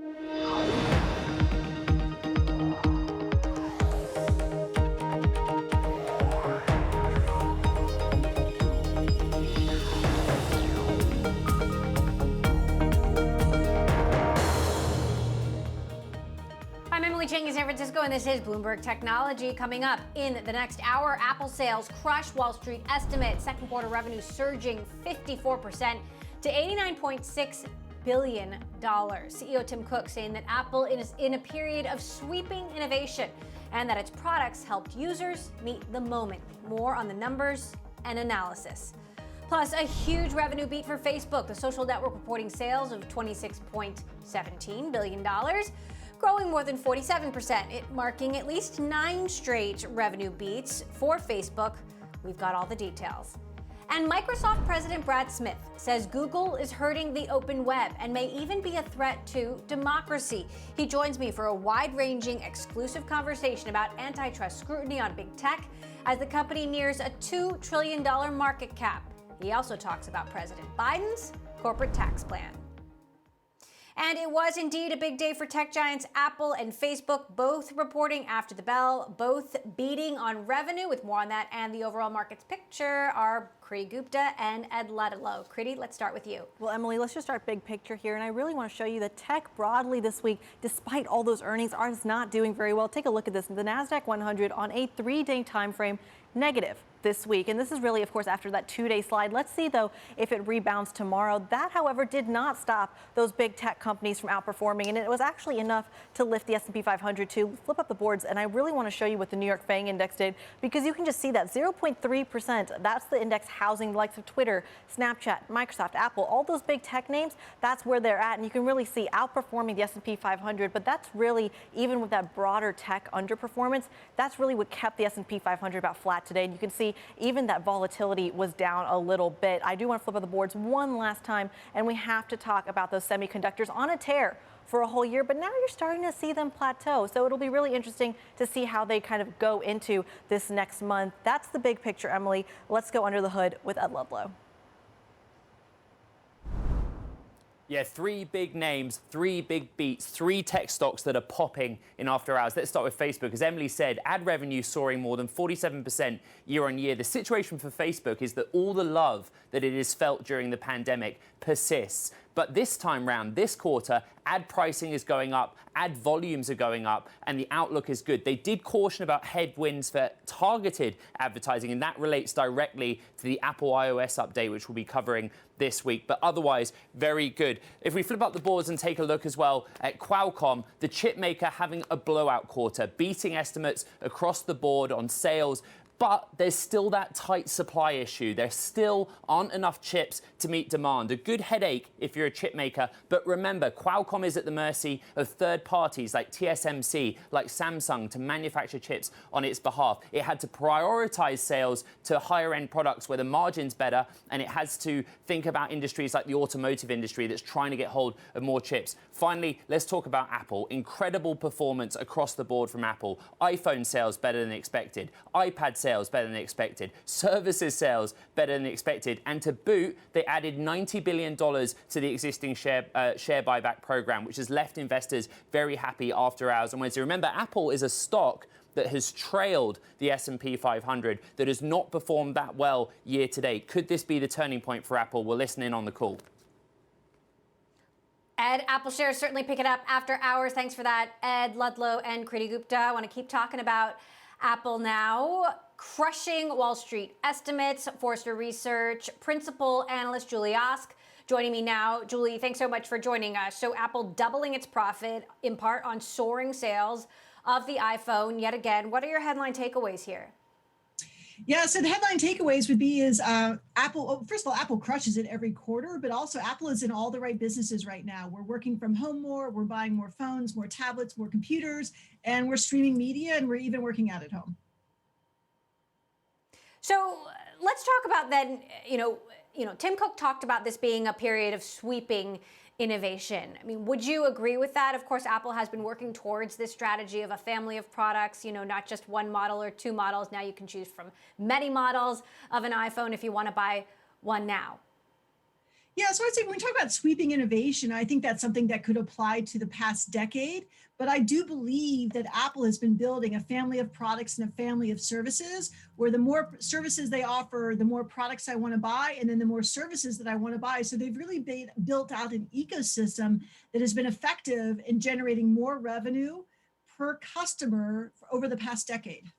I'm Emily Chang in San Francisco, and this is Bloomberg Technology. Coming up in the next hour, Apple sales crush Wall Street estimates. Second quarter revenue surging 54% to $89.6 billion. CEO Tim Cook saying that Apple is in a period of sweeping innovation and that its products helped users meet the moment. More on the numbers and analysis. Plus, a huge revenue beat for Facebook, the social network reporting sales of $26.17 billion. Growing more than 47%, it marking at least 9 straight revenue beats for Facebook. We've got all the details. And Microsoft President Brad Smith says Google is hurting the open web and may even be a threat to democracy. He joins me for a wide-ranging, exclusive conversation about antitrust scrutiny on big tech as the company nears a $2 trillion market cap. He also talks about President Biden's corporate tax plan. And it was indeed a big day for tech giants Apple and Facebook, both reporting after the bell, both beating on revenue. With more on that and the overall markets picture are Kriti Gupta and Ed Ludlow. Kriti, let's start with you. Well, Emily, let's just start big picture here. And I really want to show you that tech broadly this week, despite all those earnings, is not doing very well. Take a look at this. The NASDAQ 100 on a 3-day time frame, negative this week. And this is really, of course, after that 2-day slide. Let's see, though, if it rebounds tomorrow. That, however, did not stop those big tech companies from outperforming. And it was actually enough to lift the S&P 500 to flip up the boards. And I really want to show you what the New York FANG index did, because you can just see that 0.3%. That's the index housing the likes of Twitter, Snapchat, Microsoft, Apple, all those big tech names. That's where they're at. And you can really see outperforming the S&P 500. But that's really, even with that broader tech underperformance, that's really what kept the S&P 500 about flat today. And you can see even that volatility was down a little bit. I do want to flip up the boards one last time, and we have to talk about those semiconductors on a tear for a whole year, but now you're starting to see them plateau. So it'll be really interesting to see how they kind of go into this next month. That's the big picture, Emily. Let's go under the hood with Ed Ludlow. Yeah, 3 big names, 3 big beats, 3 tech stocks that are popping in after hours. Let's start with Facebook. As Emily said, ad revenue soaring more than 47% year on year. The situation for Facebook is that all the love that it has felt during the pandemic persists. But this time round, this quarter, ad pricing is going up, ad volumes are going up, and the outlook is good. They did caution about headwinds for targeted advertising, and that relates directly to the Apple iOS update, which we'll be covering this week. But otherwise, very good. If we flip up the boards and take a look as well at Qualcomm, the chip maker having a blowout quarter, beating estimates across the board on sales. But there's still that tight supply issue. There still aren't enough chips to meet demand. A good headache if you're a chip maker. But remember, Qualcomm is at the mercy of third parties like TSMC, like Samsung, to manufacture chips on its behalf. It had to prioritize sales to higher end products where the margin's better, and it has to think about industries like the automotive industry that's trying to get hold of more chips. Finally, let's talk about Apple. Incredible performance across the board from Apple. iPhone sales better than expected. iPad sales better than expected, services sales better than expected, and to boot, they added $90 billion to the existing share buyback program, which has left investors very happy after hours. And Wednesday, remember, Apple is a stock that has trailed the S&P 500, that has not performed that well year to date. Could this be the turning point for Apple? We'll listen in on the call. Ed, Apple shares certainly pick it up after hours. Thanks for that, Ed Ludlow and Kriti Gupta. I want to keep talking about Apple now. Crushing Wall Street estimates. Forrester Research principal analyst Julie Osk joining me now. Julie, thanks so much for joining us. So Apple doubling its profit in part on soaring sales of the iPhone yet again. What are your headline takeaways here? Yeah, so the headline takeaways would be Apple, first of all, Apple crushes it every quarter, but also Apple is in all the right businesses right now. We're working from home more, we're buying more phones, more tablets, more computers, and we're streaming media, and we're even working out at home. So let's talk about then, Tim Cook talked about this being a period of sweeping innovation. I mean, would you agree with that? Of course, Apple has been working towards this strategy of a family of products, not just one model or 2 models. Now you can choose from many models of an iPhone if you want to buy one now. Yeah, so I'd say when we talk about sweeping innovation, I think that's something that could apply to the past decade. But I do believe that Apple has been building a family of products and a family of services where the more services they offer, the more products I want to buy, and then the more services that I want to buy. So they've really built out an ecosystem that has been effective in generating more revenue per customer over the past decade.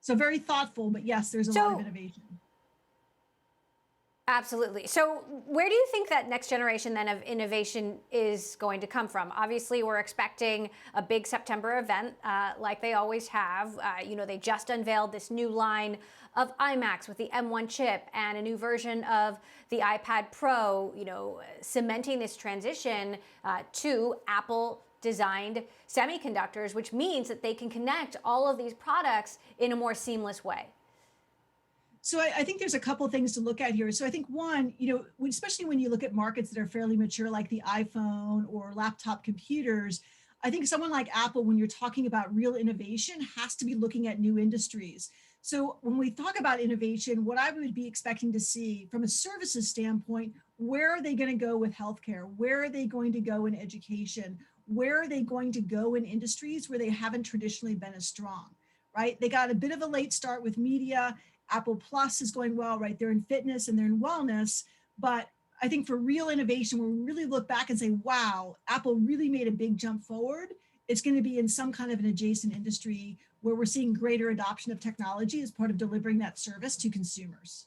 So very thoughtful, but yes, there's a lot of innovation. Absolutely. So where do you think that next generation then of innovation is going to come from? Obviously, we're expecting a big September event like they always have. They just unveiled this new line of iMacs with the M1 chip and a new version of the iPad Pro, cementing this transition to Apple designed semiconductors, which means that they can connect all of these products in a more seamless way. So I think there's a couple of things to look at here. So I think one, especially when you look at markets that are fairly mature, like the iPhone or laptop computers, I think someone like Apple, when you're talking about real innovation, has to be looking at new industries. So when we talk about innovation, what I would be expecting to see from a services standpoint, where are they going to go with healthcare? Where are they going to go in education? Where are they going to go in industries where they haven't traditionally been as strong, right? They got a bit of a late start with media. Apple Plus is going well, right? They're in fitness and they're in wellness. But I think for real innovation, where we really look back and say, wow, Apple really made a big jump forward, it's going to be in some kind of an adjacent industry where we're seeing greater adoption of technology as part of delivering that service to consumers.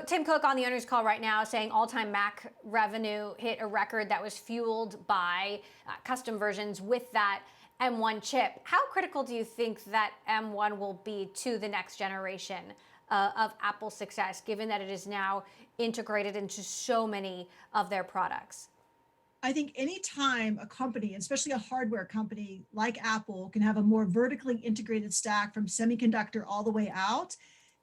Tim Cook on the earnings call right now saying all-time Mac revenue hit a record that was fueled by custom versions with that M1 chip. How critical do you think that M1 will be to the next generation of Apple's success, given that it is now integrated into so many of their products? I think anytime a company, especially a hardware company like Apple, can have a more vertically integrated stack from semiconductor all the way out,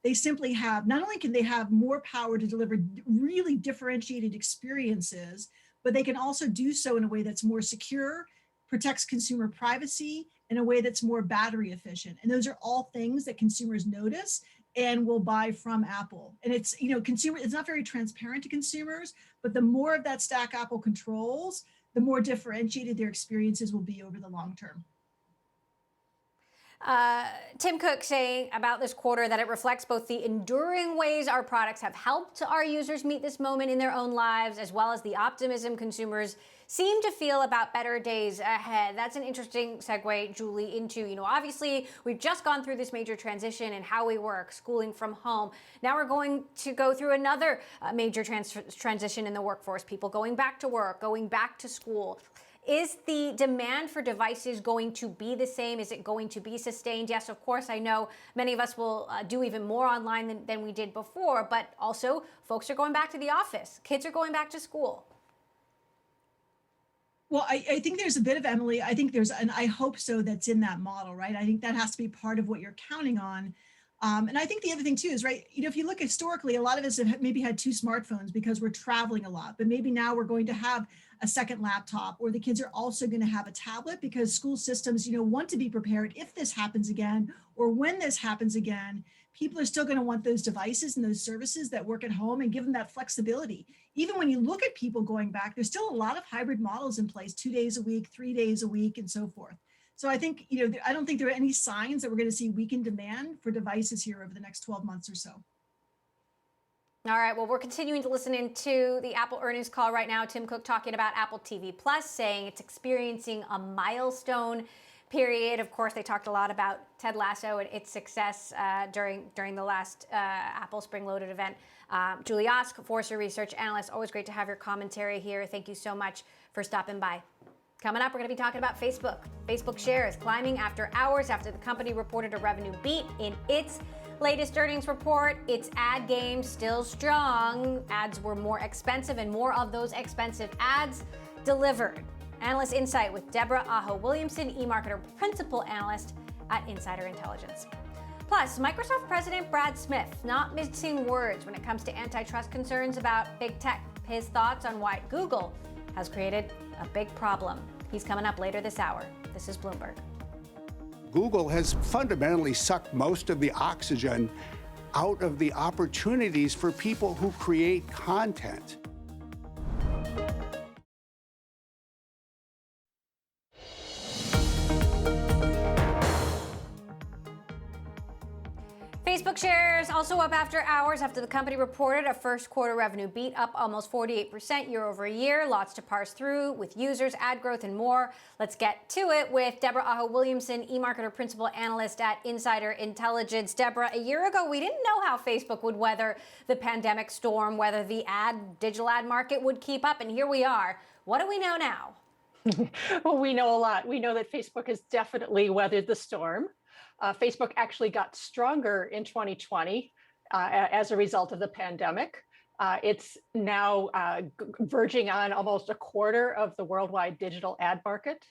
they simply have, not only can they have more power to deliver really differentiated experiences, but they can also do so in a way that's more secure, protects consumer privacy in a way that's more battery efficient. And those are all things that consumers notice and will buy from Apple. And it's, it's not very transparent to consumers, but the more of that stack Apple controls, the more differentiated their experiences will be over the long term. Tim Cook saying about this quarter that it reflects both the enduring ways our products have helped our users meet this moment in their own lives, as well as the optimism consumers seem to feel about better days ahead. That's an interesting segue, Julie, into, obviously we've just gone through this major transition in how we work, schooling from home. Now we're going to go through another major transition in the workforce, people going back to work, going back to school. Is the demand for devices going to be the same? Is it going to be sustained? Yes, of course. I know many of us will do even more online than we did before, but also folks are going back to the office. Kids are going back to school. Well, I think there's a bit of, Emily, I think there's, and I hope so, that's in that model, right? I think that has to be part of what you're counting on. And I think the other thing too is, right, if you look historically, a lot of us have maybe had two smartphones because we're traveling a lot, but maybe now we're going to have a second laptop, or the kids are also going to have a tablet because school systems, want to be prepared if this happens again, or when this happens again. People are still going to want those devices and those services that work at home and give them that flexibility. Even when you look at people going back, there's still a lot of hybrid models in place, 2 days a week, 3 days a week, and so forth. So I think, I don't think there are any signs that we're going to see weakened demand for devices here over the next 12 months or so. All right, well, we're continuing to listen into the Apple earnings call right now. Tim Cook talking about Apple TV Plus, saying it's experiencing a milestone period. Of course, they talked a lot about Ted Lasso and its success during the last Apple Spring Loaded event. Julie Osk, Forrester Research Analyst, always great to have your commentary here. Thank you so much for stopping by. Coming up, we're going to be talking about Facebook. Facebook shares climbing after hours after the company reported a revenue beat in its latest earnings report. Its ad game still strong. Ads were more expensive and more of those expensive ads delivered. Analyst Insight with Deborah Aho Williamson, eMarketer Principal Analyst at Insider Intelligence. Plus, Microsoft President Brad Smith not mixing words when it comes to antitrust concerns about big tech. His thoughts on why Google has created a big problem. He's coming up later this hour. This is Bloomberg. Google has fundamentally sucked most of the oxygen out of the opportunities for people who create content. Facebook shares also up after hours after the company reported a first quarter revenue beat, up almost 48% year over year. Lots to parse through with users, ad growth, and more. Let's get to it with Deborah Aho-Williamson, eMarketer Principal Analyst at Insider Intelligence. Deborah, a year ago, we didn't know how Facebook would weather the pandemic storm, whether the digital ad market would keep up, and here we are. What do we know now? Well, we know a lot. We know that Facebook has definitely weathered the storm. Facebook actually got stronger in 2020 as a result of the pandemic. It's now verging on almost a quarter of the worldwide digital ad market.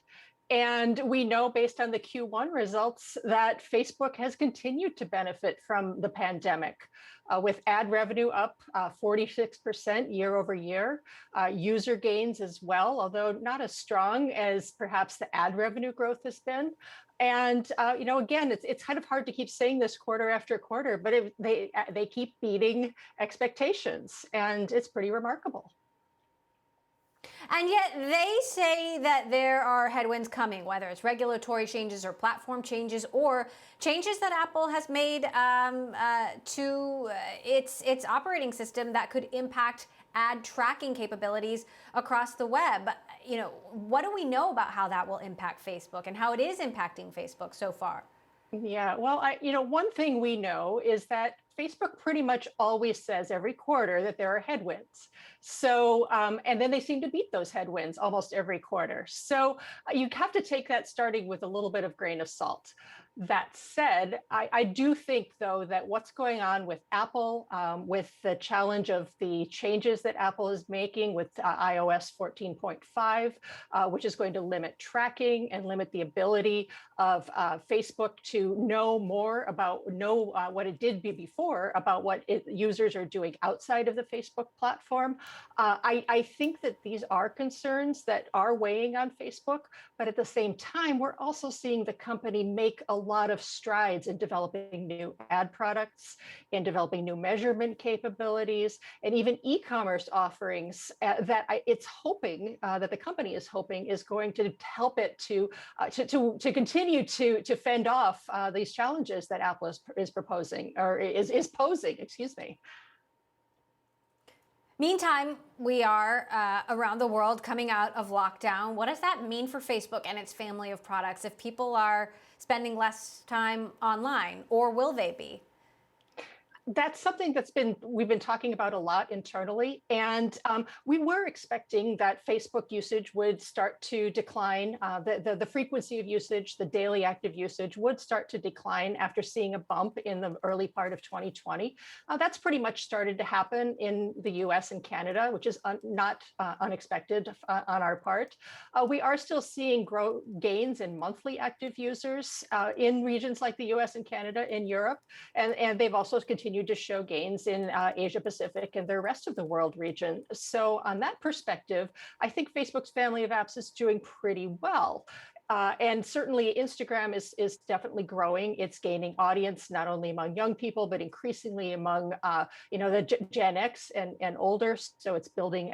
And we know based on the Q1 results that Facebook has continued to benefit from the pandemic, with ad revenue up 46% year over year, user gains as well, although not as strong as perhaps the ad revenue growth has been. And again, it's kind of hard to keep saying this quarter after quarter, but they keep beating expectations, and it's pretty remarkable. And yet they say that there are headwinds coming, whether it's regulatory changes or platform changes or changes that Apple has made to its operating system that could impact ad tracking capabilities across the web. What do we know about how that will impact Facebook and how it is impacting Facebook so far? Yeah, well, one thing we know is that Facebook pretty much always says every quarter that there are headwinds. So, and then they seem to beat those headwinds almost every quarter. So you have to take that starting with a little bit of grain of salt. That said, I do think, though, that what's going on with Apple, with the challenge of the changes that Apple is making with iOS 14.5, which is going to limit tracking and limit the ability of Facebook to know more about what it did before about what users are doing outside of the Facebook platform. I think that these are concerns that are weighing on Facebook, but at the same time, we're also seeing the company make a lot of strides in developing new ad products, in developing new measurement capabilities, and even e-commerce offerings that it's hoping that the company is hoping is going to help it to continue to fend off these challenges that Apple is proposing or is posing. Excuse me. Meantime, we are around the world coming out of lockdown. What does that mean for Facebook and its family of products if people are spending less time online, or will they be? That's something we've been talking about a lot internally, and we were expecting that Facebook usage would start to decline. The frequency of usage, the daily active usage, would start to decline after seeing a bump in the early part of 2020. That's pretty much started to happen in the U.S. and Canada, which is not unexpected on our part. We are still seeing gains in monthly active users in regions like the U.S. and Canada, in Europe, and they've also continued to show gains in Asia Pacific and the rest of the world region. So on that perspective, I think Facebook's family of apps is doing pretty well. And certainly Instagram is definitely growing. It's gaining audience, not only among young people, but increasingly among the Gen X and older. So it's building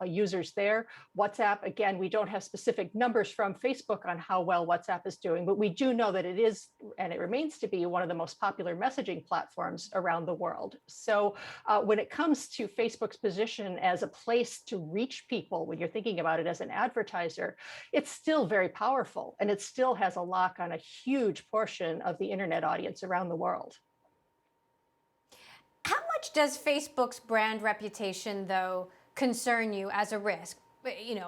users there. WhatsApp, again, we don't have specific numbers from Facebook on how well WhatsApp is doing, but we do know that it is, and it remains to be, one of the most popular messaging platforms around the world. So when it comes to Facebook's position as a place to reach people, when you're thinking about it as an advertiser, it's still very powerful, and it still has a lock on a huge portion of the internet audience around the world. How much does Facebook's brand reputation, though, concern you as a risk?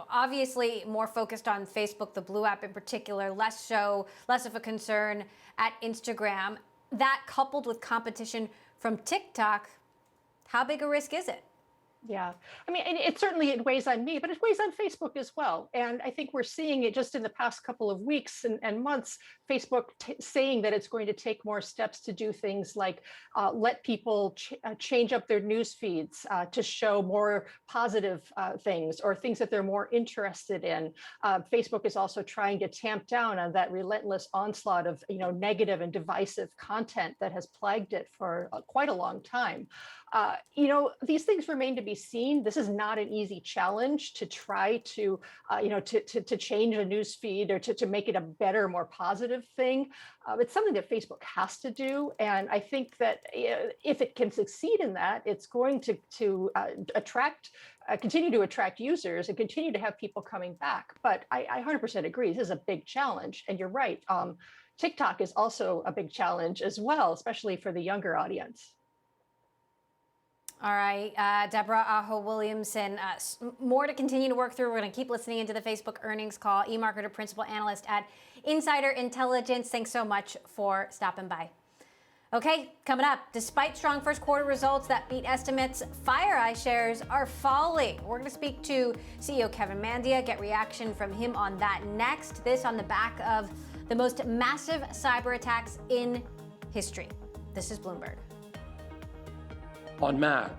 Obviously more focused on Facebook, the Blue app in particular, less of a concern at Instagram. That coupled with competition from TikTok, how big a risk is it? Yeah, I mean, and it weighs on me, but it weighs on Facebook as well. And I think we're seeing it just in the past couple of weeks and months, Facebook saying that it's going to take more steps to do things like let people change up their news feeds to show more positive things or things that they're more interested in. Facebook is also trying to tamp down on that relentless onslaught of negative and divisive content that has plagued it for quite a long time. These things remain to be seen. This is not an easy challenge to try to, to change a news feed or to make it a better, more positive thing. It's something that Facebook has to do, and I think that if it can succeed in that, it's going to continue to attract users and continue to have people coming back. But I 100% agree. This is a big challenge, and you're right. TikTok is also a big challenge as well, especially for the younger audience. All right, Deborah Aho Williamson, more to continue to work through. We're going to keep listening into the Facebook earnings call. eMarketer Principal Analyst at Insider Intelligence. Thanks so much for stopping by. Okay, coming up, despite strong first quarter results that beat estimates, FireEye shares are falling. We're going to speak to CEO Kevin Mandia, get reaction from him on that next. This on the back of the most massive cyber attacks in history. This is Bloomberg. On Mac,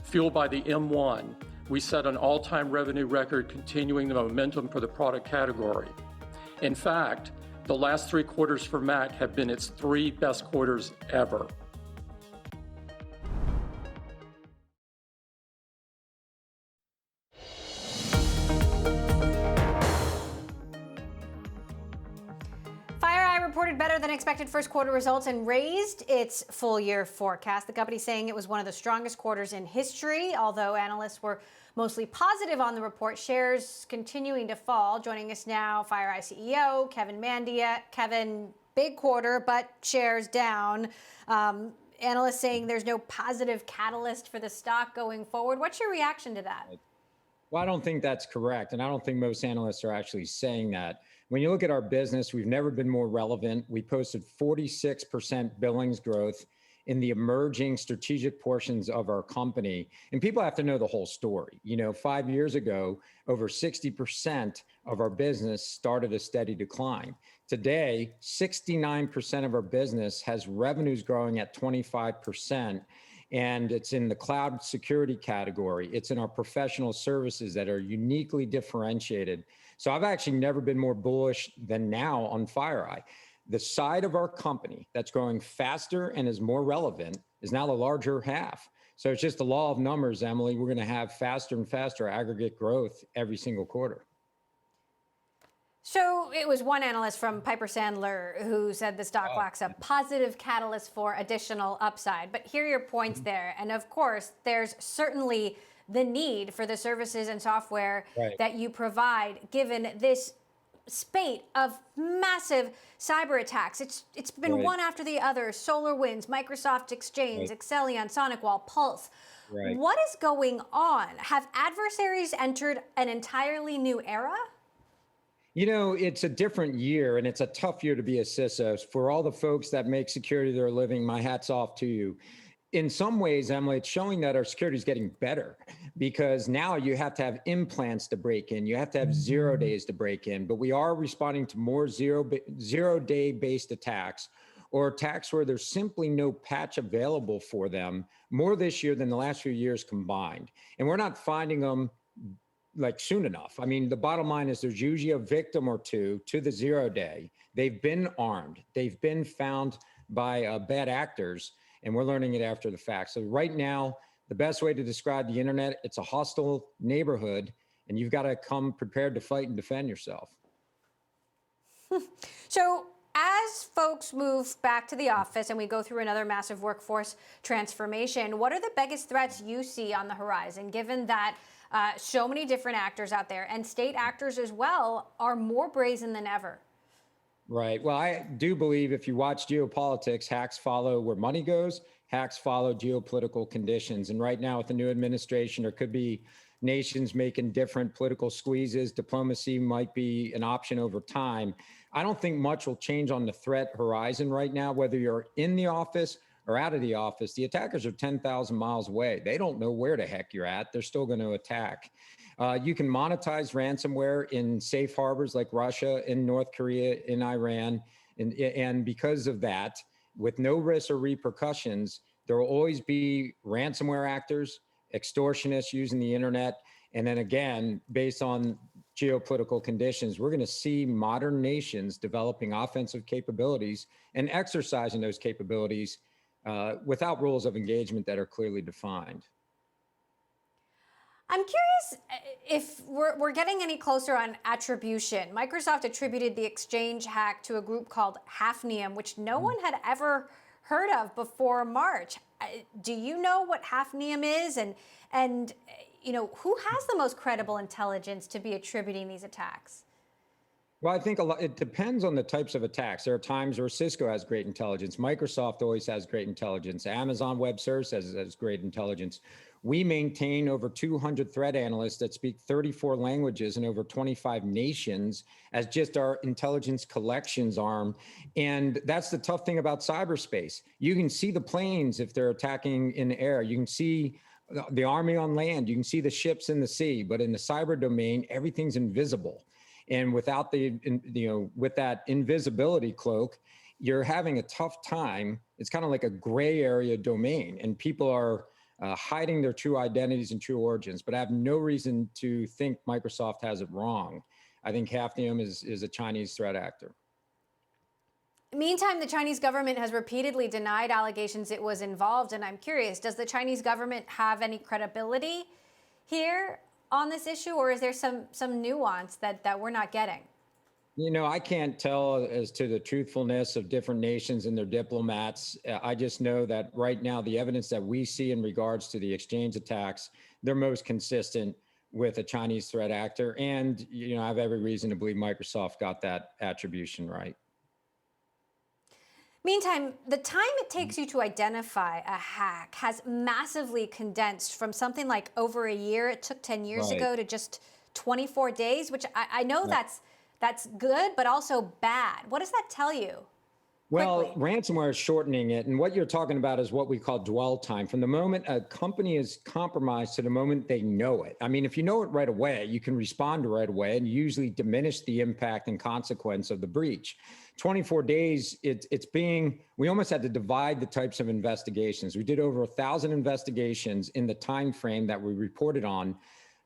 fueled by the M1, we set an all-time revenue record, continuing the momentum for the product category. In fact, the last 3 quarters for Mac have been its 3 best quarters ever. Reported better than expected first quarter results and raised its full year forecast. The company saying it was one of the strongest quarters in history, although analysts were mostly positive on the report. Shares continuing to fall. Joining us now, FireEye CEO Kevin Mandia. Kevin, big quarter, but shares down. Analysts saying there's no positive catalyst for the stock going forward. What's your reaction to that? Well, I don't think that's correct. And I don't think most analysts are actually saying that. When you look at our business, we've never been more relevant. We posted 46% billings growth in the emerging strategic portions of our company. And people have to know the whole story. 5 years ago, over 60% of our business started a steady decline. Today, 69% of our business has revenues growing at 25%. And it's in the cloud security category. It's in our professional services that are uniquely differentiated. So I've actually never been more bullish than now on FireEye. The side of our company that's growing faster and is more relevant is now the larger half. So it's just the law of numbers, Emily. We're going to have faster and faster aggregate growth every single quarter. So it was one analyst from Piper Sandler who said the stock lacks a positive catalyst for additional upside. But here are your points there. And of course, there's certainly the need for the services and software that you provide, given this spate of massive cyber attacks. It's been one after the other: SolarWinds, Microsoft Exchange, Excellion, SonicWall, Pulse. What is going on? Have adversaries entered an entirely new era? It's a different year, and it's a tough year to be a CISO. For all the folks that make security their living, my hat's off to you. In some ways, Emily, it's showing that our security is getting better, because now you have to have implants to break in. You have to have 0 days to break in. But we are responding to more zero-day based attacks, or attacks where there's simply no patch available for them, more this year than the last few years combined. And we're not finding them soon enough. I mean, the bottom line is there's usually a victim or two to the 0 day. They've been armed. They've been found by bad actors, and we're learning it after the fact. So right now, the best way to describe the internet, it's a hostile neighborhood, and you've got to come prepared to fight and defend yourself. So as folks move back to the office and we go through another massive workforce transformation, what are the biggest threats you see on the horizon, given that so many different actors out there, and state actors as well, are more brazen than ever? Right. Well, I do believe if you watch geopolitics, hacks follow where money goes, hacks follow geopolitical conditions. And right now with the new administration, there could be nations making different political squeezes. Diplomacy might be an option over time. I don't think much will change on the threat horizon right now, whether you're in the office or out of the office, the attackers are 10,000 miles away. They don't know where the heck you're at. They're still going to attack. You can monetize ransomware in safe harbors like Russia, in North Korea, in Iran. And because of that, with no risks or repercussions, there will always be ransomware actors, extortionists using the internet. And then again, based on geopolitical conditions, we're going to see modern nations developing offensive capabilities and exercising those capabilities without rules of engagement that are clearly defined. I'm curious if we're getting any closer on attribution. Microsoft attributed the Exchange hack to a group called Hafnium, which no one had ever heard of before March. Do you know what Hafnium is? And you know, who has the most credible intelligence to be attributing these attacks? Well, I think it depends on the types of attacks. There are times where Cisco has great intelligence. Microsoft always has great intelligence. Amazon Web Services has great intelligence. We maintain over 200 threat analysts that speak 34 languages in over 25 nations as just our intelligence collections arm. And that's the tough thing about cyberspace. You can see the planes if they're attacking in the air. You can see the army on land. You can see the ships in the sea. But in the cyber domain, everything's invisible. And without with that invisibility cloak, you're having a tough time. It's kind of like a gray area domain, and people are hiding their true identities and true origins. But I have no reason to think Microsoft has it wrong. I think Hafnium is a Chinese threat actor. Meantime, the Chinese government has repeatedly denied allegations it was involved. And I'm curious, does the Chinese government have any credibility here on this issue, or is there some nuance that we're not getting? You know, I can't tell as to the truthfulness of different nations and their diplomats. I just know that right now, the evidence that we see in regards to the Exchange attacks, they're most consistent with a Chinese threat actor. And, you know, I have every reason to believe Microsoft got that attribution right. Meantime, the time it takes you to identify a hack has massively condensed from something like over a year it took 10 years ago to just 24 days, which I know that's good, but also bad. What does that tell you? Well, ransomware is shortening it. And what you're talking about is what we call dwell time. From the moment a company is compromised to the moment they know it. I mean, if you know it right away, you can respond right away and usually diminish the impact and consequence of the breach. 24 days, we almost had to divide the types of investigations. We did over 1,000 investigations in the time frame that we reported on.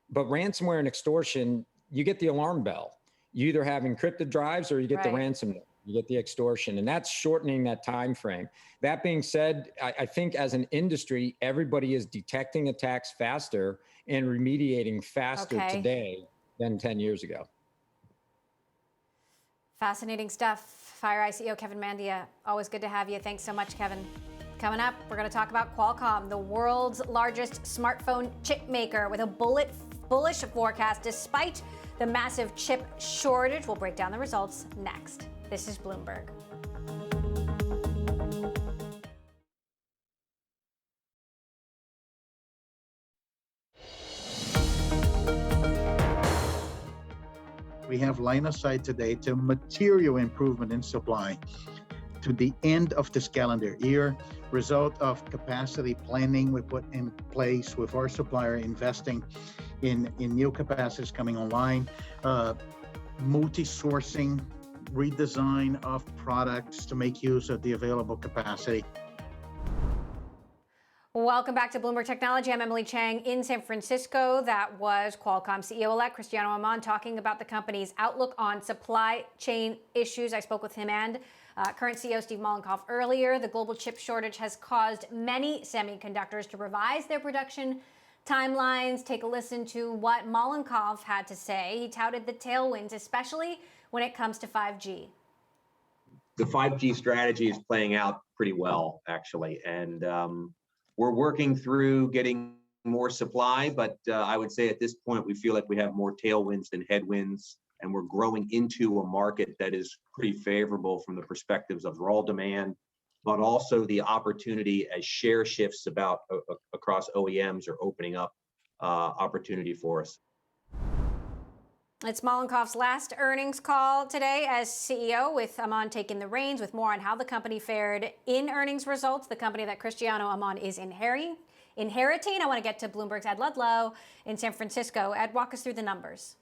But ransomware and extortion, you get the alarm bell. You either have encrypted drives or you get the ransomware. You get the extortion, and that's shortening that time frame. That being said, I think as an industry, everybody is detecting attacks faster and remediating faster today than 10 years ago. Fascinating stuff. FireEye CEO Kevin Mandia, always good to have you. Thanks so much, Kevin. Coming up, we're going to talk about Qualcomm, the world's largest smartphone chip maker, with a bullish forecast despite the massive chip shortage. We'll break down the results next. This is Bloomberg. We have line of sight today to material improvement in supply to the end of this calendar year, result of capacity planning we put in place with our supplier investing in new capacities coming online, multi-sourcing, redesign of products to make use of the available capacity. Welcome back to Bloomberg Technology. I'm Emily Chang in San Francisco. That was Qualcomm CEO-elect Cristiano Amon talking about the company's outlook on supply chain issues. I spoke with him and current CEO Steve Mollenkopf earlier. The global chip shortage has caused many semiconductors to revise their production timelines. Take a listen to what Mollenkopf had to say. He touted the tailwinds, especially when it comes to 5G. The 5G strategy is playing out pretty well, actually. And we're working through getting more supply, but I would say at this point, we feel like we have more tailwinds than headwinds, and we're growing into a market that is pretty favorable from the perspectives of raw demand, but also the opportunity as share shifts across OEMs are opening up opportunity for us. It's Mollenkoff's last earnings call today as CEO, with Aman taking the reins, with more on how the company fared in earnings results, the company that Cristiano Aman is inheriting. I want to get to Bloomberg's Ed Ludlow in San Francisco. Ed, walk us through the numbers.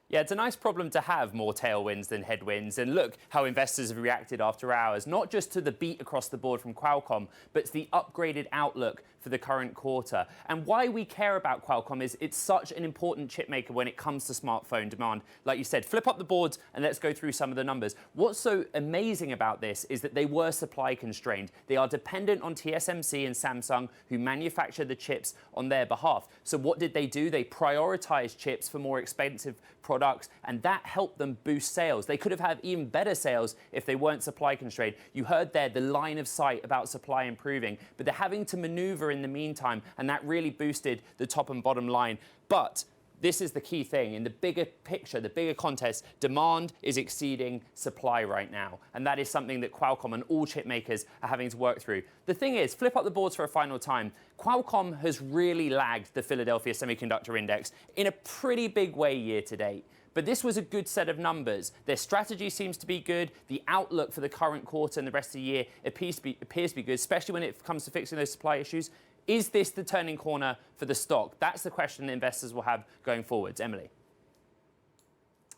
Yeah, it's a nice problem to have, more tailwinds than headwinds. And look how investors have reacted after hours, not just to the beat across the board from Qualcomm, but to the upgraded outlook for the current quarter. And why we care about Qualcomm is it's such an important chip maker when it comes to smartphone demand. Like you said, flip up the boards and let's go through some of the numbers. What's so amazing about this is that they were supply constrained. They are dependent on TSMC and Samsung, who manufacture the chips on their behalf. So what did they do? They prioritized chips for more expensive products, and that helped them boost sales. They could have had even better sales if they weren't supply constrained. You heard there the line of sight about supply improving, but they're having to maneuver in the meantime, and that really boosted the top and bottom line. But this is the key thing. In the bigger picture, the bigger context, demand is exceeding supply right now. And that is something that Qualcomm and all chip makers are having to work through. The thing is, flip up the boards for a final time. Qualcomm has really lagged the Philadelphia Semiconductor Index in a pretty big way year to date. But this was a good set of numbers. Their strategy seems to be good. The outlook for the current quarter and the rest of the year appears to be good, especially when it comes to fixing those supply issues. Is this the turning corner for the stock? That's the question that investors will have going forwards. Emily.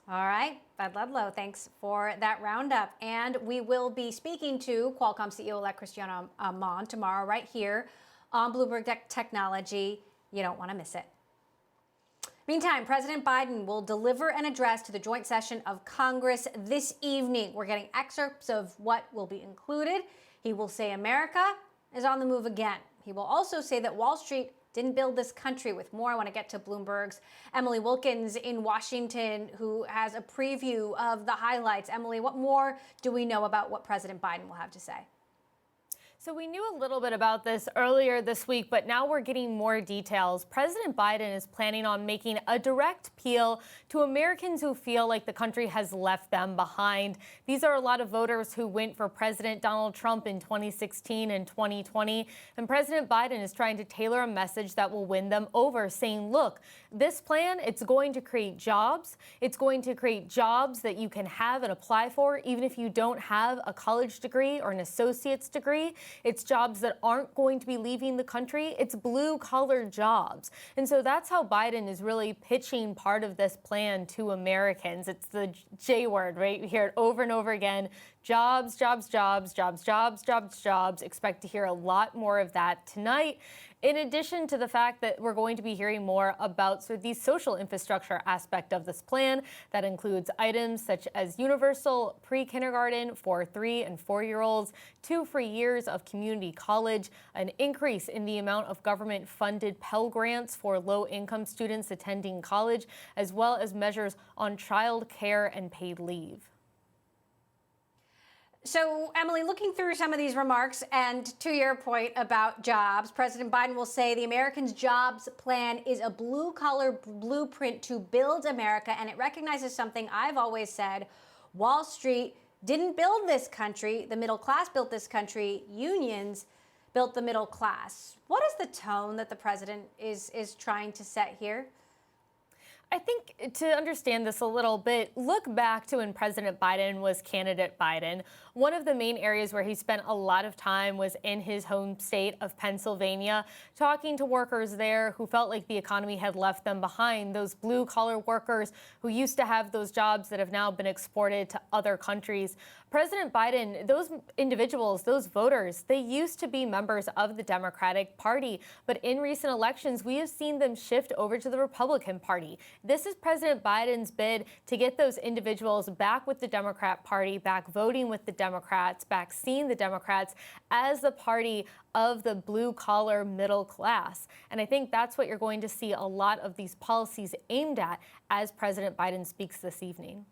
All right, Ed Ludlow, thanks for that roundup. And we will be speaking to Qualcomm CEO-elect Cristiano Aman tomorrow right here on Bloomberg Technology. You don't want to miss it. Meantime, President Biden will deliver an address to the joint session of Congress this evening. We're getting excerpts of what will be included. He will say America is on the move again. He will also say that Wall Street didn't build this country. With more, I want to get to Bloomberg's Emily Wilkins in Washington, who has a preview of the highlights. Emily, what more do we know about what President Biden will have to say? So we knew a little bit about this earlier this week, but now we're getting more details. President Biden is planning on making a direct appeal to Americans who feel like the country has left them behind. These are a lot of voters who went for President Donald Trump in 2016 and 2020. And President Biden is trying to tailor a message that will win them over, saying, look, this plan, it's going to create jobs. It's going to create jobs that you can have and apply for, even if you don't have a college degree or an associate's degree. It's jobs that aren't going to be leaving the country. It's blue-collar jobs. And so that's how Biden is really pitching part of this plan to Americans. It's the J word, right? You hear it over and over again. Jobs, jobs, jobs, jobs, jobs, jobs, jobs. Expect to hear a lot more of that tonight. In addition to the fact that we're going to be hearing more about sort of the social infrastructure aspect of this plan, that includes items such as universal pre-kindergarten for 3- and 4-year-olds, 2 free years of community college, an increase in the amount of government-funded Pell Grants for low-income students attending college, as well as measures on child care and paid leave. So, Emily, looking through some of these remarks, and to your point about jobs, President Biden will say the Americans' jobs plan is a blue-collar blueprint to build America, and it recognizes something I've always said. Wall Street didn't build this country. The middle class built this country. Unions built the middle class. What is the tone that the president is trying to set here? I think to understand this a little bit, look back to when President Biden was candidate Biden. One of the main areas where he spent a lot of time was in his home state of Pennsylvania, talking to workers there who felt like the economy had left them behind, those blue-collar workers who used to have those jobs that have now been exported to other countries. President Biden, those individuals, those voters, they used to be members of the Democratic Party, but in recent elections, we have seen them shift over to the Republican Party. This is President Biden's bid to get those individuals back with the Democrat Party, back voting with the Democrats, back seeing the Democrats as the party of the blue-collar middle class. And I think that's what you're going to see a lot of these policies aimed at as President Biden speaks this evening.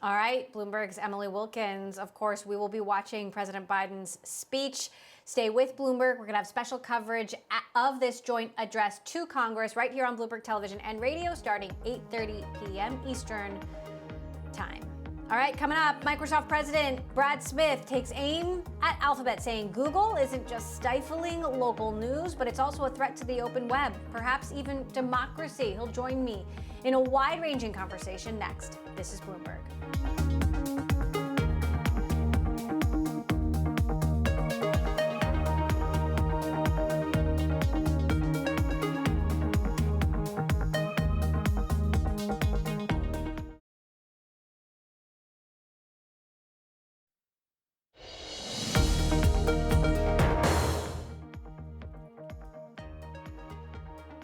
All right, Bloomberg's Emily Wilkins. Of course, we will be watching President Biden's speech. Stay with Bloomberg. We're going to have special coverage of this joint address to Congress right here on Bloomberg Television and Radio starting 8:30 p.m. Eastern Time. All right, coming up, Microsoft President Brad Smith takes aim at Alphabet, saying Google isn't just stifling local news, but it's also a threat to the open web, perhaps even democracy. He'll join me in a wide-ranging conversation next. This is Bloomberg.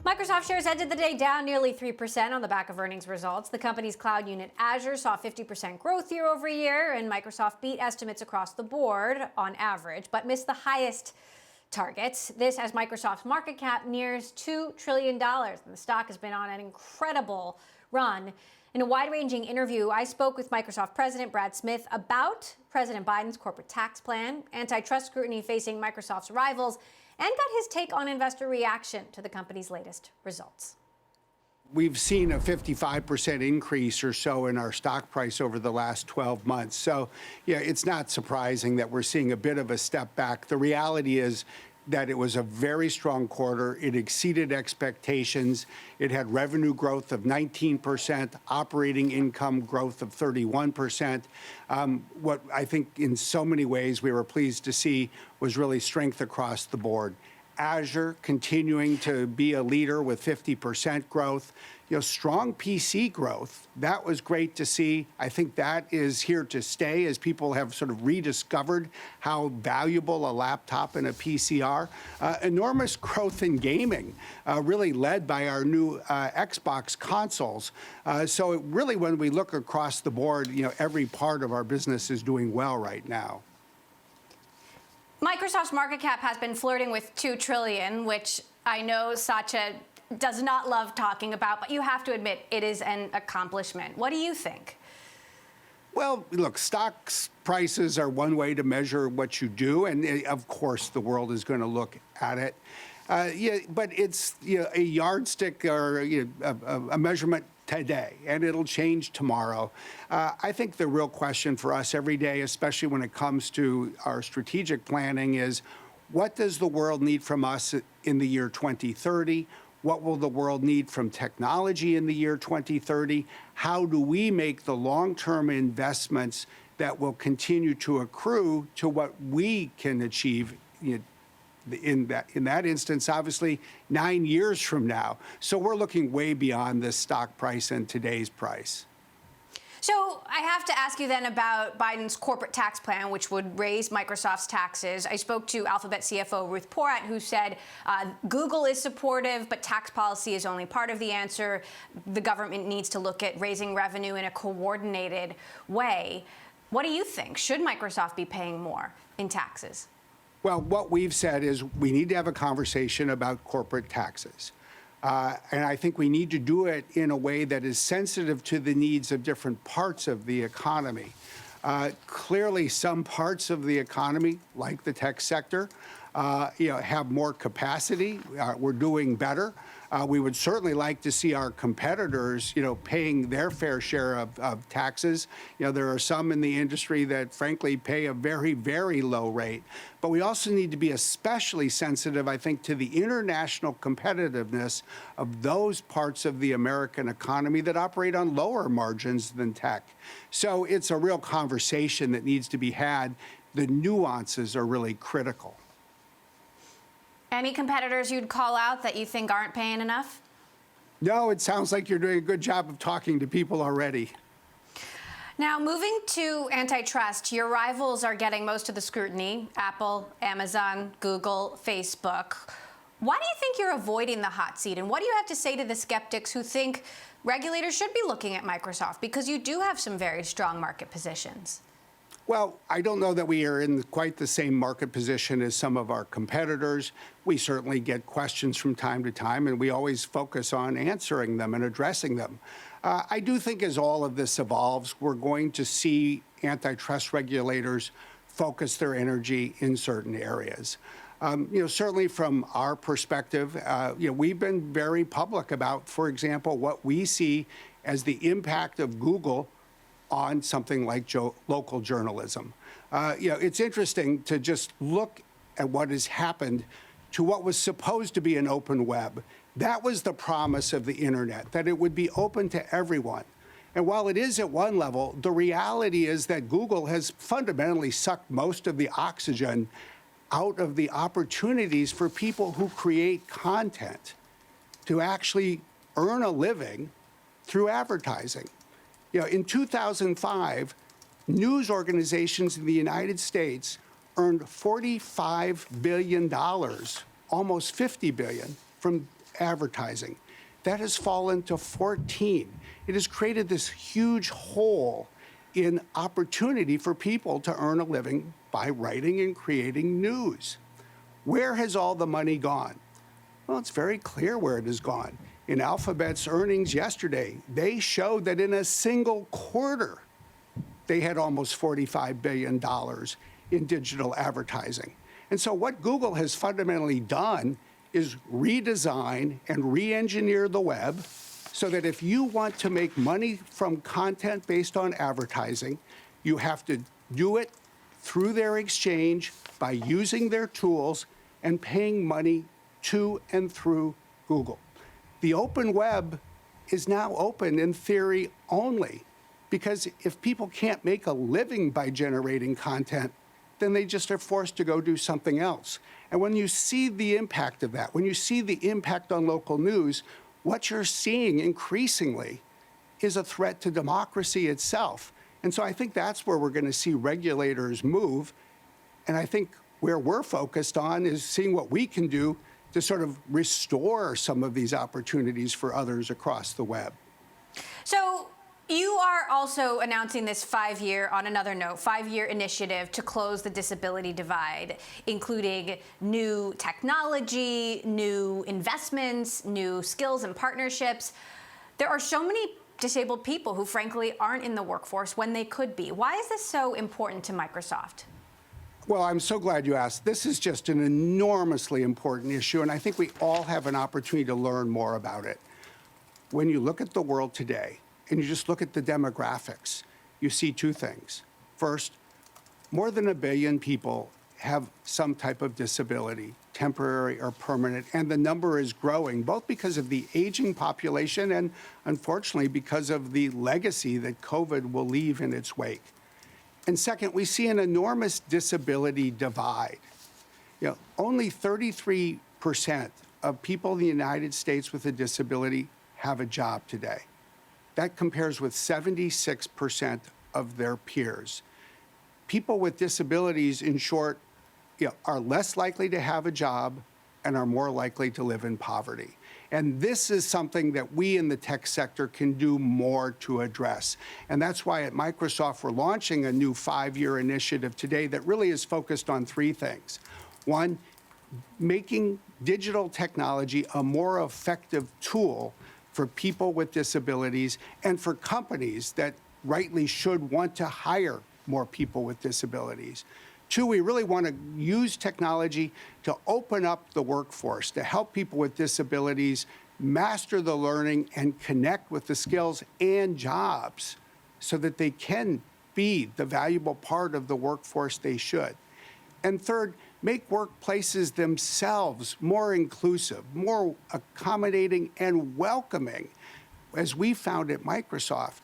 Microsoft shares ended the day down nearly 3% on the back of earnings results. The company's cloud unit Azure saw 50% growth year over year, and Microsoft beat estimates across the board on average, but missed the highest targets. This as Microsoft's market cap nears $2 trillion, and the stock has been on an incredible run. In a wide-ranging interview, I spoke with Microsoft President Brad Smith about President Biden's corporate tax plan, antitrust scrutiny facing Microsoft's rivals, and got his take on investor reaction to the company's latest results. We've seen a 55% increase or so in our stock price over the last 12 months. So, yeah, it's not surprising that we're seeing a bit of a step back. The reality is that it was a very strong quarter. It exceeded expectations. It had revenue growth of 19%, operating income growth of 31%. What I think in so many ways we were pleased to see was really strength across the board. Azure continuing to be a leader with 50% growth. Strong PC growth. That was great to see. I think that is here to stay as people have sort of rediscovered how valuable a laptop and a PC are. Enormous growth in gaming, really led by our new Xbox consoles. So it really, when we look across the board, every part of our business is doing well right now. Microsoft's market cap has been flirting with $2 trillion, which I know Satya does not love talking about, but you have to admit it is an accomplishment. What do you think? Well, look, stocks prices are one way to measure what you do, and of course the world is going to look at it. But it's a yardstick or a measurement today, and it'll change tomorrow. I think the real question for us every day, especially when it comes to our strategic planning, is what does the world need from us in the year 2030? What will the world need from technology in the year 2030? How do we make the long-term investments that will continue to accrue to what we can achieve in that instance, obviously, 9 years from now? So we're looking way beyond this stock price and today's price. So I have to ask you then about Biden's corporate tax plan, which would raise Microsoft's taxes. I spoke to Alphabet CFO Ruth Porat, who said Google is supportive, but tax policy is only part of the answer. The government needs to look at raising revenue in a coordinated way. What do you think? Should Microsoft be paying more in taxes? Well, what we've said is we need to have a conversation about corporate taxes. And I think we need to do it in a way that is sensitive to the needs of different parts of the economy. Clearly, some parts of the economy, like the tech sector, have more capacity. We're doing better. We would certainly like to see our competitors, paying their fair share of taxes. There are some in the industry that, frankly, pay a very, very low rate. But we also need to be especially sensitive, I think, to the international competitiveness of those parts of the American economy that operate on lower margins than tech. So it's a real conversation that needs to be had. The nuances are really critical. Any competitors you'd call out that you think aren't paying enough? No, it sounds like you're doing a good job of talking to people already. Now, moving to antitrust, your rivals are getting most of the scrutiny: Apple, Amazon, Google, Facebook. Why do you think you're avoiding the hot seat? And what do you have to say to the skeptics who think regulators should be looking at Microsoft, because you do have some very strong market positions? Well, I don't know that we are in quite the same market position as some of our competitors. We certainly get questions from time to time, and we always focus on answering them and addressing them. I do think as all of this evolves, we're going to see antitrust regulators focus their energy in certain areas. Certainly from our perspective, we've been very public about, for example, what we see as the impact of Google on something like local journalism. It's interesting to just look at what has happened to what was supposed to be an open web. That was the promise of the internet, that it would be open to everyone. And while it is at one level, the reality is that Google has fundamentally sucked most of the oxygen out of the opportunities for people who create content to actually earn a living through advertising. In 2005, news organizations in the United States earned $45 billion, almost $50 billion, from advertising. That has fallen to 14. It has created this huge hole in opportunity for people to earn a living by writing and creating news. Where has all the money gone? Well, it's very clear where it has gone. In Alphabet's earnings yesterday, they showed that in a single quarter, they had almost $45 billion in digital advertising. And so what Google has fundamentally done is redesign and re-engineer the web so that if you want to make money from content based on advertising, you have to do it through their exchange by using their tools and paying money to and through Google. The open web is now open in theory only, because if people can't make a living by generating content, then they just are forced to go do something else. And when you see the impact of that, when you see the impact on local news, what you're seeing increasingly is a threat to democracy itself. And so I think that's where we're going to see regulators move. And I think where we're focused on is seeing what we can do to sort of restore some of these opportunities for others across the web. So you are also announcing this 5-year, on another note, 5-year initiative to close the disability divide, including new technology, new investments, new skills and partnerships. There are so many disabled people who frankly aren't in the workforce when they could be. Why is this so important to Microsoft? Well, I'm so glad you asked. This is just an enormously important issue, and I think we all have an opportunity to learn more about it. When you look at the world today, and you just look at the demographics, you see two things. First, more than 1 billion people have some type of disability, temporary or permanent, and the number is growing, both because of the aging population and, unfortunately, because of the legacy that COVID will leave in its wake. And second, we see an enormous disability divide. Only 33% of people in the United States with a disability have a job today. That compares with 76% of their peers. People with disabilities, in short, are less likely to have a job and are more likely to live in poverty. And this is something that we in the tech sector can do more to address. And that's why at Microsoft, we're launching a new 5-year initiative today that really is focused on 3 things. One, making digital technology a more effective tool for people with disabilities and for companies that rightly should want to hire more people with disabilities. 2, we really want to use technology to open up the workforce, to help people with disabilities master the learning and connect with the skills and jobs so that they can be the valuable part of the workforce they should. And 3rd, make workplaces themselves more inclusive, more accommodating and welcoming. As we found at Microsoft,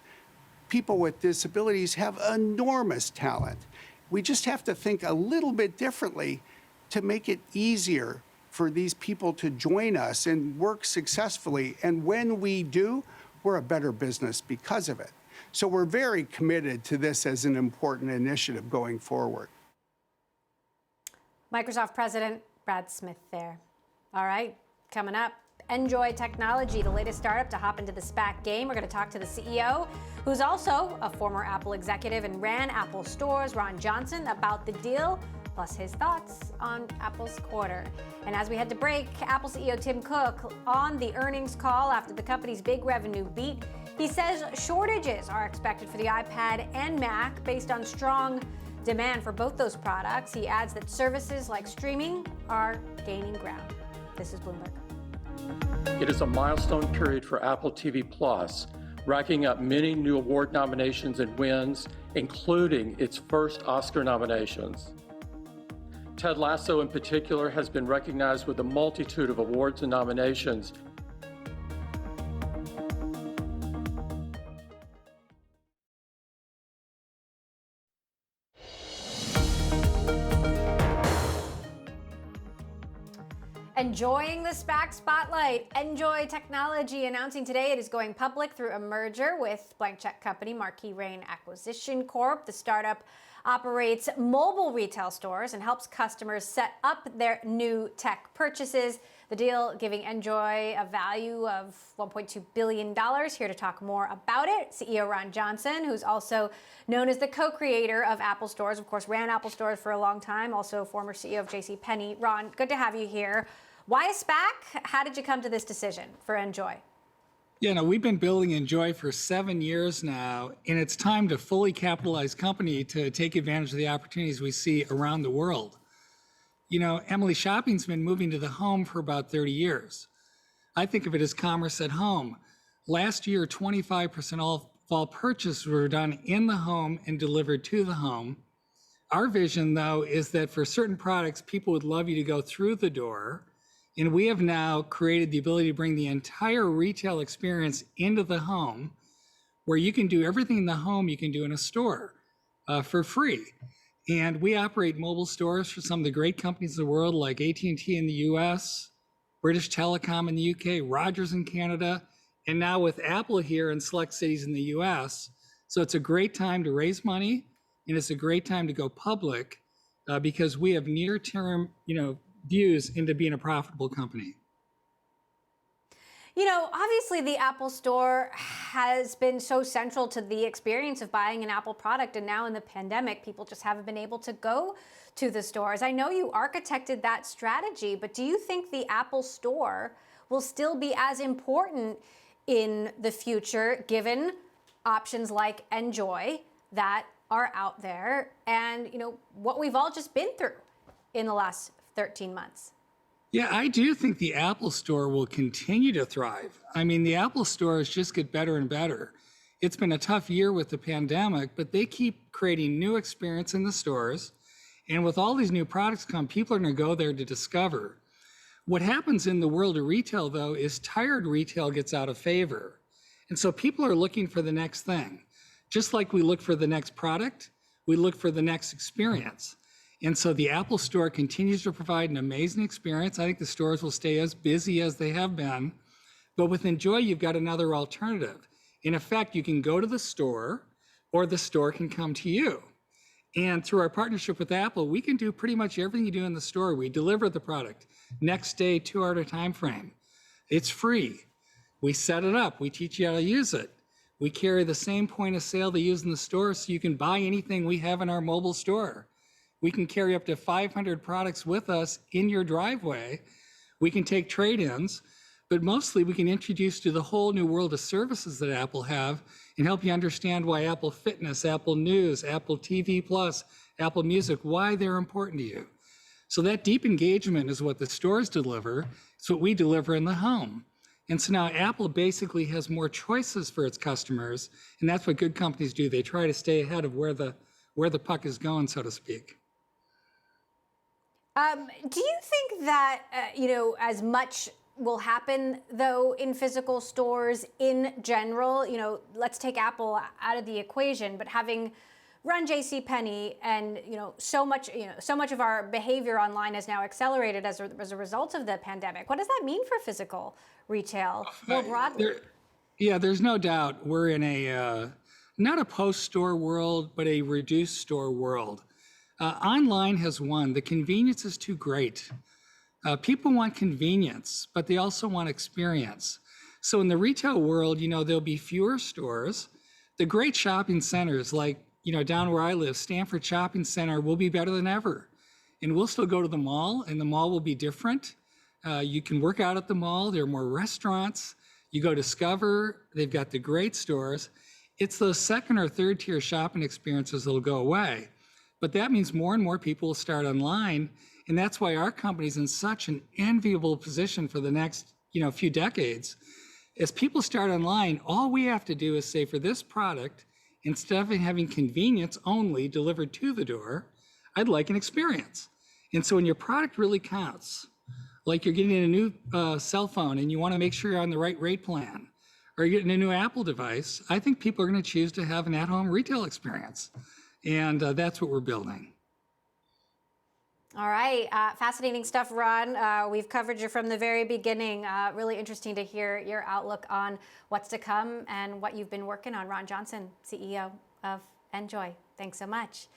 people with disabilities have enormous talent. We just have to think a little bit differently to make it easier for these people to join us and work successfully. And when we do, we're a better business because of it. So we're very committed to this as an important initiative going forward. Microsoft President Brad Smith there. All right, coming up, Enjoy Technology, the latest startup to hop into the SPAC game. We're going to talk to the CEO, who's also a former Apple executive and ran Apple stores, Ron Johnson, about the deal, plus his thoughts on Apple's quarter. And as we head to break, Apple CEO Tim Cook on the earnings call after the company's big revenue beat. He says shortages are expected for the iPad and Mac based on strong demand for both those products. He adds that services like streaming are gaining ground. This is Bloomberg. It is a milestone period for Apple TV Plus, racking up many new award nominations and wins, including its first Oscar nominations. Ted Lasso, in particular, has been recognized with a multitude of awards and nominations. Enjoying the SPAC spotlight. Enjoy Technology announcing today it is going public through a merger with blank check company Marquis Rain Acquisition Corp. The startup operates mobile retail stores and helps customers set up their new tech purchases. The deal giving Enjoy a value of $1.2 billion. Here to talk more about it, CEO Ron Johnson, who's also known as the co-creator of Apple Stores, of course, ran Apple Stores for a long time, also former CEO of JCPenney. Ron, good to have you here. Why a SPAC? How did you come to this decision for Enjoy? Yeah, no, we've been building Enjoy for 7 years now, and it's time to fully capitalize company to take advantage of the opportunities we see around the world. You know, Emily, shopping's been moving to the home for about 30 years. I think of it as commerce at home. Last year, 25% of all purchases were done in the home and delivered to the home. Our vision, though, is that for certain products, people would love you to go through the door. And we have now created the ability to bring the entire retail experience into the home, where you can do everything in the home you can do in a store for free. And we operate mobile stores for some of the great companies in the world, like AT&T in the US, British Telecom in the UK, Rogers in Canada, and now with Apple here in select cities in the US. So it's a great time to raise money, and it's a great time to go public because we have near-term, views into being a profitable company. You know, obviously the Apple Store has been so central to the experience of buying an Apple product, and now in the pandemic, people just haven't been able to go to the stores. I know you architected that strategy, but do you think the Apple Store will still be as important in the future, given options like Enjoy that are out there and, what we've all just been through in the last 13 months? Yeah, I do think the Apple Store will continue to thrive. I mean, the Apple Stores just get better and better. It's been a tough year with the pandemic, but they keep creating new experience in the stores. And with all these new products come, people are going to go there to discover. What happens in the world of retail, though, is tired retail gets out of favor. And so people are looking for the next thing. Just like we look for the next product, we look for the next experience. And so the Apple Store continues to provide an amazing experience. I think the stores will stay as busy as they have been. But with Enjoy, you've got another alternative. In effect, you can go to the store or the store can come to you. And through our partnership with Apple, we can do pretty much everything you do in the store. We deliver the product next day, 2-hour time frame. It's free. We set it up. We teach you how to use it. We carry the same point of sale they use in the store, so you can buy anything we have in our mobile store. We can carry up to 500 products with us in your driveway. We can take trade-ins, but mostly we can introduce you to the whole new world of services that Apple have and help you understand why Apple Fitness, Apple News, Apple TV Plus, Apple Music, why they're important to you. So that deep engagement is what the stores deliver. It's what we deliver in the home. And so now Apple basically has more choices for its customers, and that's what good companies do. They try to stay ahead of where the puck is going, so to speak. Do you think that, as much will happen, though, in physical stores in general? Let's take Apple out of the equation, but having run JCPenney and, so much of our behavior online has now accelerated as a result of the pandemic. What does that mean for physical retail more broadly? There's no doubt we're in a, not a post-store world, but a reduced store world. Online has won. The convenience is too great. People want convenience, but they also want experience. So in the retail world, there'll be fewer stores. The great shopping centers like, down where I live, Stanford Shopping Center will be better than ever. And we'll still go to the mall, and the mall will be different. You can work out at the mall. There are more restaurants. You go Discover. They've got the great stores. It's those second or third tier shopping experiences that'll go away. But that means more and more people will start online. And that's why our company's in such an enviable position for the next, few decades, as people start online, all we have to do is say for this product, instead of having convenience only delivered to the door, I'd like an experience. And so when your product really counts, like you're getting a new cell phone and you want to make sure you're on the right rate plan, or you're getting a new Apple device, I think people are going to choose to have an at-home retail experience. And that's what we're building. All right, fascinating stuff, Ron. We've covered you from the very beginning. Really interesting to hear your outlook on what's to come and what you've been working on. Ron Johnson, CEO of Enjoy. Thanks so much.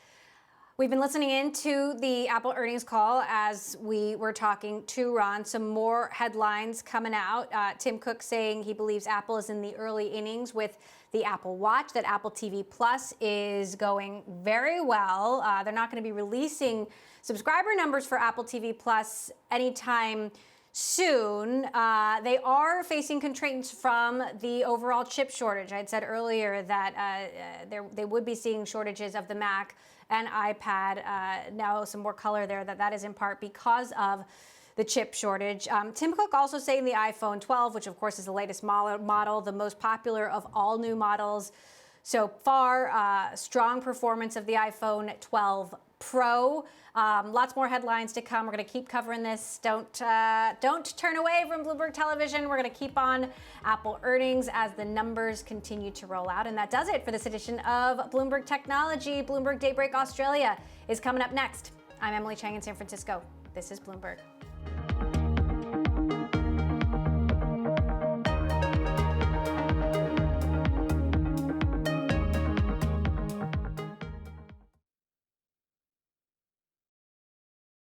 We've been listening into the Apple earnings call as we were talking to Ron. Some more headlines coming out. Tim Cook saying he believes Apple is in the early innings with the Apple Watch, that Apple TV Plus is going very well. They're not going to be releasing subscriber numbers for Apple TV Plus anytime soon. They are facing constraints from the overall chip shortage. I had said earlier that they would be seeing shortages of the Mac and iPad. Now some more color there that is in part because of the chip shortage. Tim Cook also saying the iPhone 12, which of course is the latest model, the most popular of all new models so far. Strong performance of the iPhone 12 Pro. Lots more headlines to come. We're going to keep covering this. Don't turn away from Bloomberg Television. We're going to keep on Apple earnings as the numbers continue to roll out. And that does it for this edition of Bloomberg Technology. Bloomberg Daybreak Australia is coming up next. I'm Emily Chang in San Francisco. This is Bloomberg.